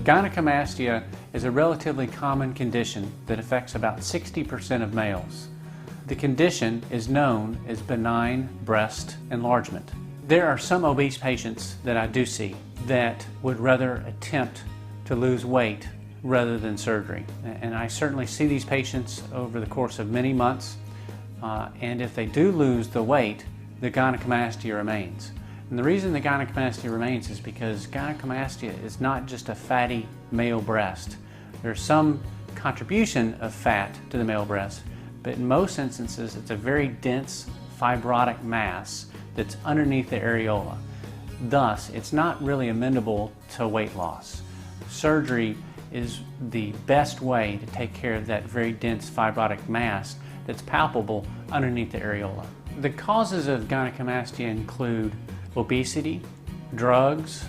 Gynecomastia is a relatively common condition that affects about 60% of males. The condition is known as benign breast enlargement. There are some obese patients that I do see that would rather attempt to lose weight rather than surgery. And I certainly see these patients over the course of many months. And if they do lose the weight, the gynecomastia remains. And the reason the gynecomastia remains is because gynecomastia is not just a fatty male breast. There's some contribution of fat to the male breast, but in most instances it's a very dense fibrotic mass that's underneath the areola. Thus, it's not really amenable to weight loss. Surgery is the best way to take care of that very dense fibrotic mass that's palpable underneath the areola. The causes of gynecomastia include obesity, drugs,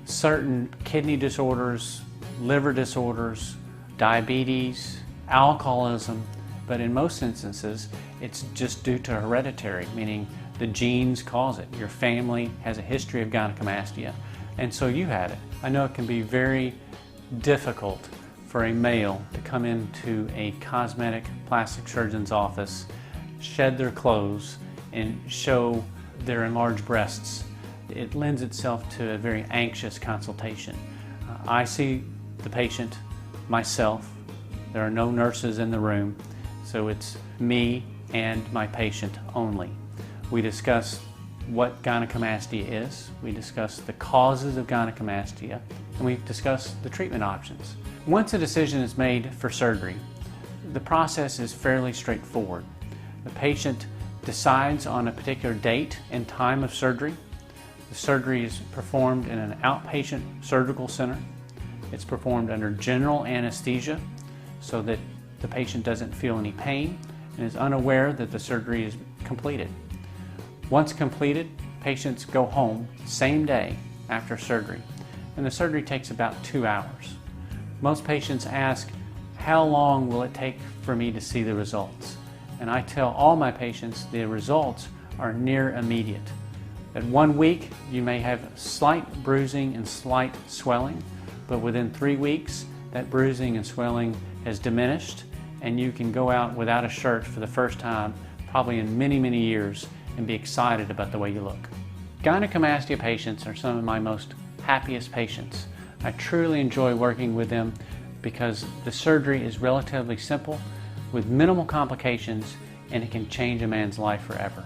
certain kidney disorders, liver disorders, diabetes, alcoholism, but in most instances it's just due to hereditary, meaning the genes cause it. Your family has a history of gynecomastia, and so you had it. I know it can be very difficult for a male to come into a cosmetic plastic surgeon's office, shed their clothes, and show their enlarged breasts. It lends itself to a very anxious consultation. I see the patient myself. There are no nurses in the room, so it's me and my patient only. We discuss what gynecomastia is, we discuss the causes of gynecomastia, and we discuss the treatment options. Once a decision is made for surgery, the process is fairly straightforward. The patient decides on a particular date and time of surgery. The surgery is performed in an outpatient surgical center. It's performed under general anesthesia so that the patient doesn't feel any pain and is unaware that the surgery is completed. Once completed, patients go home same day after surgery, and the surgery takes about 2 hours. Most patients ask, how long will it take for me to see the results? And I tell all my patients the results are near immediate. At 1 week, you may have slight bruising and slight swelling, but within 3 weeks, that bruising and swelling has diminished, and you can go out without a shirt for the first time, probably in many, many years, and be excited about the way you look. Gynecomastia patients are some of my most happiest patients. I truly enjoy working with them because the surgery is relatively simple with minimal complications, and it can change a man's life forever.